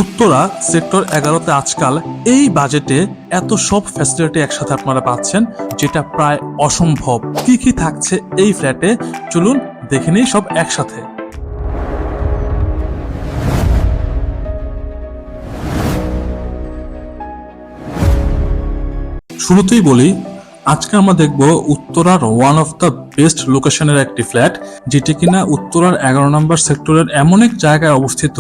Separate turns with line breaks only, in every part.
Uttara sector 11-তে আজকাল এই বাজেটে এত সব ফ্যাসিলিটি একসাথে আপনারা পাচ্ছেন, যেটা প্রায় অসম্ভব। কি কি থাকছে এই ফ্ল্যাটে চলুন দেখে নিই সব একসাথে। শুরুতেই বলি, আজকে আমরা দেখব উত্তরার ওয়ান অফ দ্য বেস্ট লোকেশনের একটি ফ্ল্যাট, যেটি কিনা উত্তরার 11 নম্বর সেক্টরের এমন এক জায়গায় অবস্থিত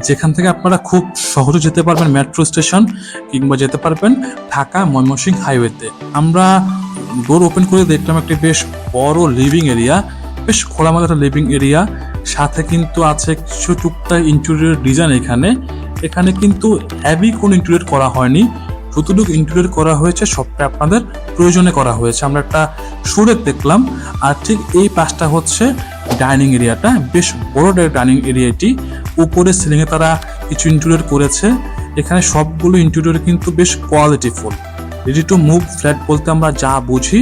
যেখান থেকে আপনারা খুব সহজে যেতে পারবেন মেট্রো স্টেশন, কিংবা যেতে পারবেন ঢাকা ময়মনসিংহ হাইওয়েতে। আমরা ডোর ওপেন করে দেখলাম একটি বেশ বড় লিভিং এরিয়া, বেশ খোলামেলা একটা লিভিং এরিয়া, সাথে কিন্তু আছে কিছু টুকটাক ইন্টেরিয়র ডিজাইন। এখানে কিন্তু হেভি কোনো ইন্টেরিয়র করা হয়নি, যতটুকু ইন্টেরিয়র করা হয়েছে সবটা আপনাদের প্রয়োজনে করা হয়েছে। আমরা একটা শুরু দেখলাম, আর ঠিক এই পাশটা হচ্ছে ডাইনিং এরিয়াটা, বেশ বড় ডাইনিং এরিয়াটি। উপরে সিলিংয়ে তারা কিছু ইন্টেরিয়র করেছে। এখানে সবগুলো ইন্টেরিয়র কিন্তু বেশ কোয়ালিটিফুল। রেডি টু মুভ ফ্ল্যাট বলতে আমরা যা বুঝি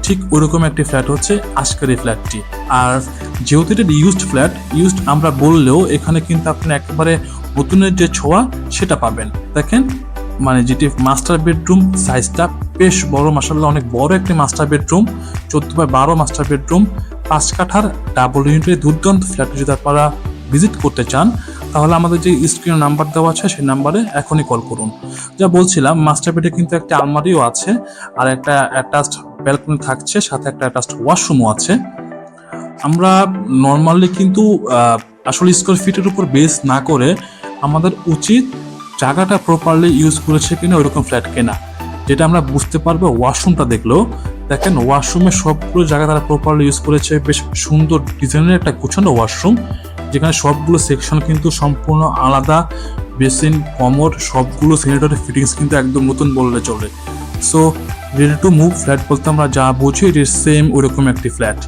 ঠিক ওইরকম একটি ফ্ল্যাট হচ্ছে আজকের এই ফ্ল্যাটটি। আর যেহেতু এটা ইউজড আমরা বললেও এখানে কিন্তু আপনি একেবারে নতুনের যে ছোঁয়া সেটা পাবেন। দেখেন, মানে যেটি মাস্টার বেডরুম সাইজটা বেশ বড়, মাশাআল্লাহ অনেক বড় একটি master bedroom, 14x12 master bedroom, 5 কাঠার ডাবল ইউনিটের দুর্দান্ত ফ্ল্যাট। যদি আপনারা ভিজিট করতে চান তাহলে আমাদের যে স্ক্রিনে নাম্বার দেওয়া আছে সেই নাম্বারে এখনই কল করুন। যা বলছিলাম, মাস্টার বেডে কিন্তু একটা আলমারিও আছে, আর একটা অ্যাটাচড ব্যালকনি থাকছে, সাথে একটা অ্যাটাচড ওয়াশরুমও আছে। আমরা নর্মালি কিন্তু আসলে স্কোয়ার ফিটের উপর বেস না করে আমাদের উচিত জায়গাটা প্রপারলি ইউজ করেছে কিনা ওইরকম ফ্ল্যাট কেনা, যেটা আমরা বুঝতে পারবো ওয়াশরুমটা দেখলেও। দেখেন, ওয়াশরুমের সবগুলো জায়গা তারা প্রপারলি ইউজ করেছে, বেশ সুন্দর ডিজাইনের একটা গুছানো ওয়াশরুম, যেখানে সবগুলো সেকশন কিন্তু সম্পূর্ণ আলাদা, বেসিন, কমোড, সবগুলো স্যানিটারি ফিটিংস কিন্তু একদম নতুন বললে চলে। So ready to move flat বলতে আমরা যা বুঝি এটি সেম ওইরকম একটি ফ্ল্যাট।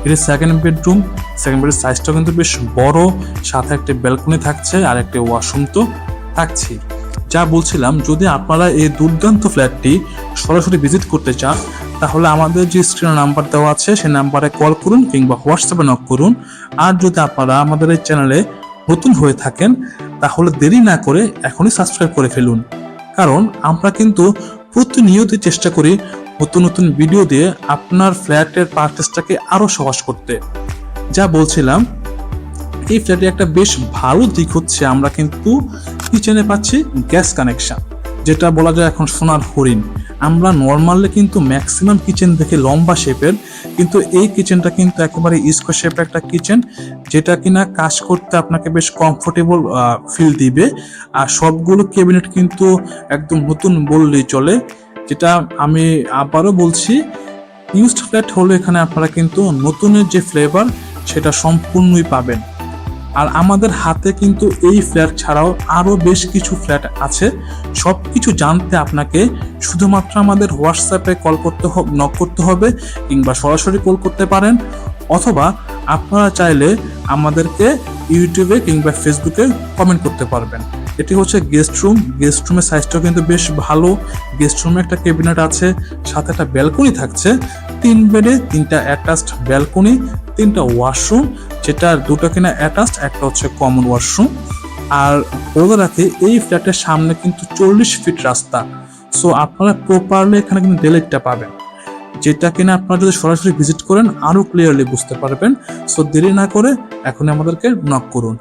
এটি সেকেন্ড বেডের সাইজটা কিন্তু বেশ বড়, সাথে একটা ব্যালকনি থাকছে আর একটা ওয়াশরুম তো থাকছি। যা বলছিলাম, যদি আপনারা এই দুর্দান্ত ফ্ল্যাটটি সরাসরি ভিজিট করতে চান তাহলে আমাদের যে স্ক্রিনে নাম্বার দেওয়া আছে সেই নাম্বারে কল করুন কিংবা হোয়াটসঅ্যাপে নক করুন। আর যদি আপনারা আমাদের এই চ্যানেলে নতুন হয়ে থাকেন তাহলে দেরি না করে এখনই সাবস্ক্রাইব করে ফেলুন, কারণ আমরা কিন্তু প্রতিনিয়তই চেষ্টা করি নতুন নতুন ভিডিও দিয়ে আপনার ফ্ল্যাটের পারচেজটাকে আরো সহজ করতে। যা বলছিলাম, এই ফ্ল্যাটে একটা বেশ ভালো দিক হচ্ছে আমরা কিন্তু কিচেনে পাচ্ছি গ্যাস কানেকশন, যেটা বলা যায় এখন সোনার হরিণ। আমরা নর্মালি কিন্তু ম্যাক্সিমাম কিচেন দেখে লম্বা শেপের, কিন্তু এই কিচেনটা কিন্তু একেবারে স্কোয়ার শেপের একটা কিচেন, যেটা কিনা কাজ করতে আপনাকে বেশ কমফোর্টেবল ফিল দিবে। আর সবগুলো ক্যাবিনেট কিন্তু একদম নতুন বললেই চলে, যেটা আমি আবারও বলছি, ইউজড ফ্ল্যাট হলে এখানে আপনারা কিন্তু নতুনের যে ফ্লেভার সেটা সম্পূর্ণই পাবেন। আর আমাদের হাতে কিন্তু এই ফ্ল্যাট ছাড়াও আরও বেশ কিছু ফ্ল্যাট আছে। সব কিছু জানতে আপনাকে শুধুমাত্র আমাদের হোয়াটসঅ্যাপে নক করতে হবে, কিংবা সরাসরি কল করতে পারেন, অথবা আপনারা চাইলে আমাদেরকে ইউটিউবে কিংবা ফেসবুকে কমেন্ট করতে পারবেন। এটি হচ্ছে গেস্ট রুমের সাইজটাও কিন্তু বেশ ভালো। গেস্ট রুমে একটা ক্যাবিনেট আছে, সাথে একটা ব্যালকনি থাকছে, 3 বেডে 3টা অ্যাটাচড ব্যালকনি, 3টা ওয়াশরুম, যেটা 2টা কিনা অ্যাটাচড, একটা হচ্ছে কমন ওয়াশরুম। আর বলে রাখি, এই ফ্ল্যাটের সামনে কিন্তু 40 ফিট রাস্তা। সো আপনারা প্রপারলি এখানে কিন্তু ডেলিটটা পাবেন, যেটা কিনা আপনারা যদি সরাসরি ভিজিট করেন আরো ক্লিয়ারলি বুঝতে পারবেন। সো দেরি না করে এখন আমাদেরকে নক করুন।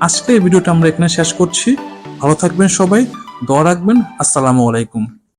আজকে এই ভিডিওটা আমরা এখানে শেষ করছি। ভালো থাকবেন সবাই, দোয়া রাখবেন। আসসালামু আলাইকুম।